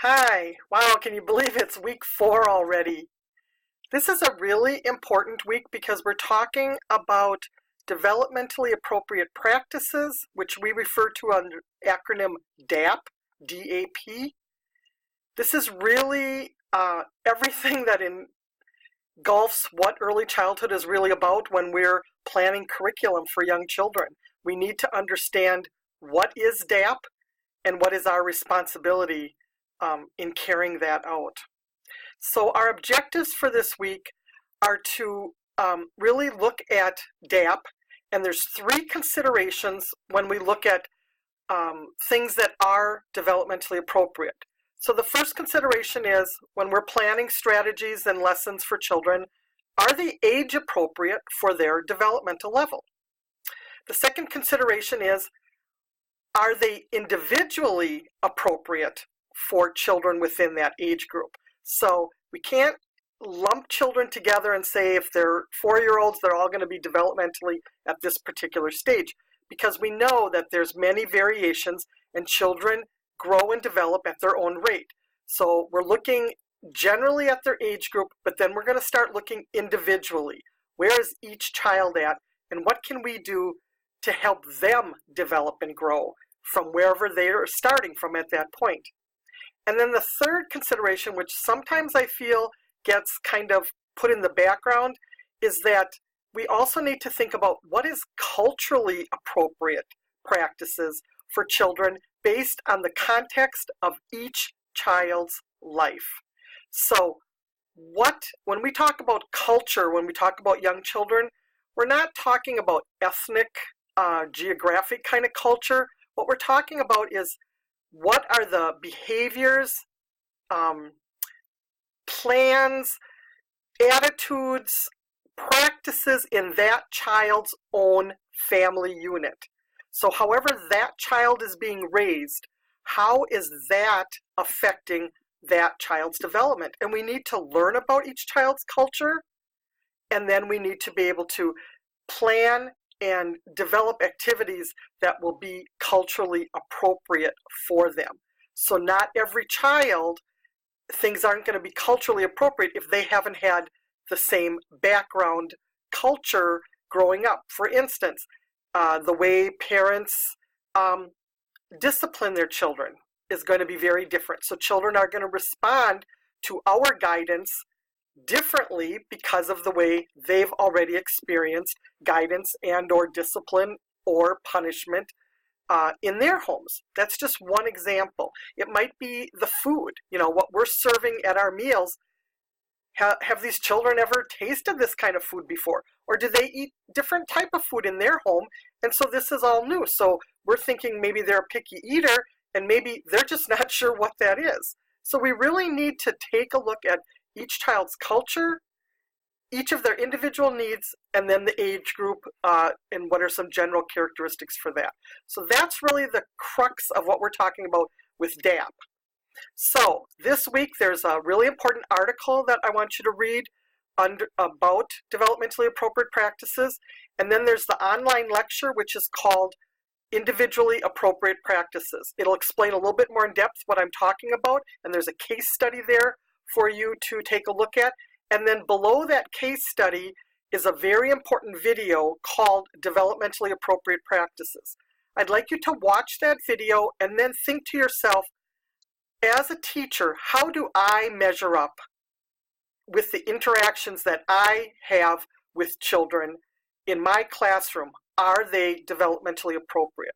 Hi. Wow, can you believe it's week 4 already? This is a really important week because we're talking about developmentally appropriate practices, which we refer to under acronym DAP, D-A-P. This is really everything that engulfs what early childhood is really about when we're planning curriculum for young children. We need to understand what is DAP and what is our responsibility in carrying that out. So our objectives for this week are to really look at DAP, and there's 3 considerations when we look at things that are developmentally appropriate. So the first consideration is when we're planning strategies and lessons for children, are they age appropriate for their developmental level? The second consideration is, are they individually appropriate for children within that age group? So we can't lump children together and say if they're 4-year-olds, they're all going to be developmentally at this particular stage, because we know that there's many variations and children grow and develop at their own rate. So we're looking generally at their age group, but then we're going to start looking individually. Where is each child at, and what can we do to help them develop and grow from wherever they are starting from at that point? And then the third consideration, which sometimes I feel gets kind of put in the background, is that we also need to think about what is culturally appropriate practices for children based on the context of each child's life. So when we talk about culture, when we talk about young children, we're not talking about ethnic, geographic kind of culture. What we're talking about is what are the behaviors, plans, attitudes, practices in that child's own family unit. So however that child is being raised, how is that affecting that child's development? And we need to learn about each child's culture, and then we need to be able to plan and develop activities that will be culturally appropriate for them. So not every child, things aren't going to be culturally appropriate if they haven't had the same background culture growing up. For instance, the way parents discipline their children is going to be very different. So children are going to respond to our guidance differently because of the way they've already experienced guidance and or discipline or punishment in their homes. That's just one example. It might be the food, what we're serving at our meals. Have these children ever tasted this kind of food before? Or do they eat different type of food in their home? And so this is all new. So we're thinking maybe they're a picky eater and maybe they're just not sure what that is. So we really need to take a look at each child's culture, each of their individual needs, and then the age group, and what are some general characteristics for that. So that's really the crux of what we're talking about with DAP. So this week there's a really important article that I want you to read about developmentally appropriate practices, and then there's the online lecture which is called Individually Appropriate Practices. It'll explain a little bit more in depth what I'm talking about, and there's a case study there for you to take a look at. And then below that case study is a very important video called Developmentally Appropriate Practices. I'd like you to watch that video and then think to yourself, as a teacher, how do I measure up with the interactions that I have with children in my classroom? Are they developmentally appropriate?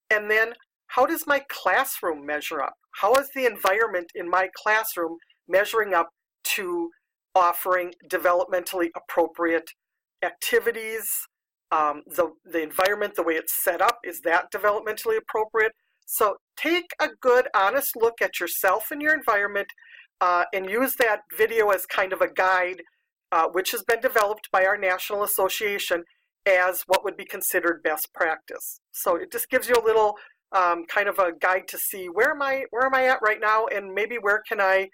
And then how does my classroom measure up? How is the environment in my classroom measuring up to offering developmentally appropriate activities? The environment, the way it's set up, is that developmentally appropriate? So take a good, honest look at yourself and your environment, and use that video as kind of a guide, which has been developed by our National Association as what would be considered best practice. So it just gives you a little kind of a guide to see where am I at right now, and maybe where can I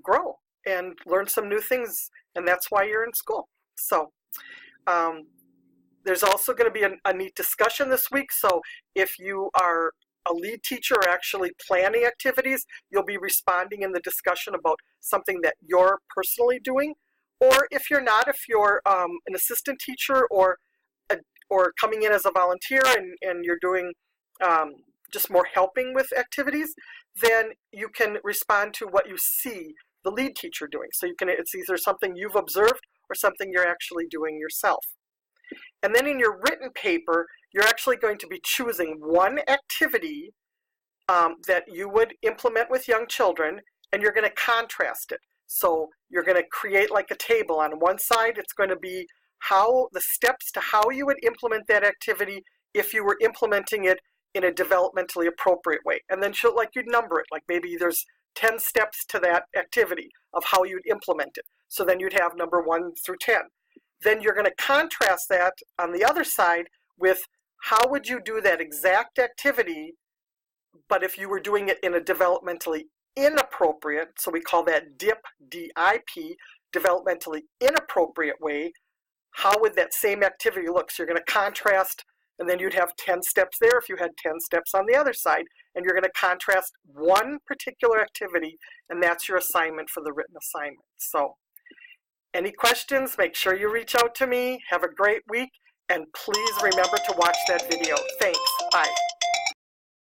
grow and learn some new things, and that's why you're in school. So there's also going to be a neat discussion this week. So if you are a lead teacher or actually planning activities, you'll be responding in the discussion about something that you're personally doing. Or if you're not, if you're an assistant teacher or coming in as a volunteer and you're doing just more helping with activities, then you can respond to what you see the lead teacher doing. So it's either something you've observed or something you're actually doing yourself. And then in your written paper, you're actually going to be choosing one activity that you would implement with young children, and you're going to contrast it. So you're going to create like a table. On one side, it's going to be the steps to how you would implement that activity if you were implementing it in a developmentally appropriate way. And then you'd number it, like maybe there's 10 steps to that activity of how you'd implement it. So then you'd have number 1 through 10. Then you're going to contrast that on the other side with how would you do that exact activity, but if you were doing it in a developmentally inappropriate, so we call that DIP, D-I-P, developmentally inappropriate way, how would that same activity look? So you're going to contrast, and then you'd have 10 steps there if you had 10 steps on the other side, and you're going to contrast one particular activity, and that's your assignment for the written assignment. So any questions, make sure you reach out to me. Have a great week, and please remember to watch that video. Thanks. Bye.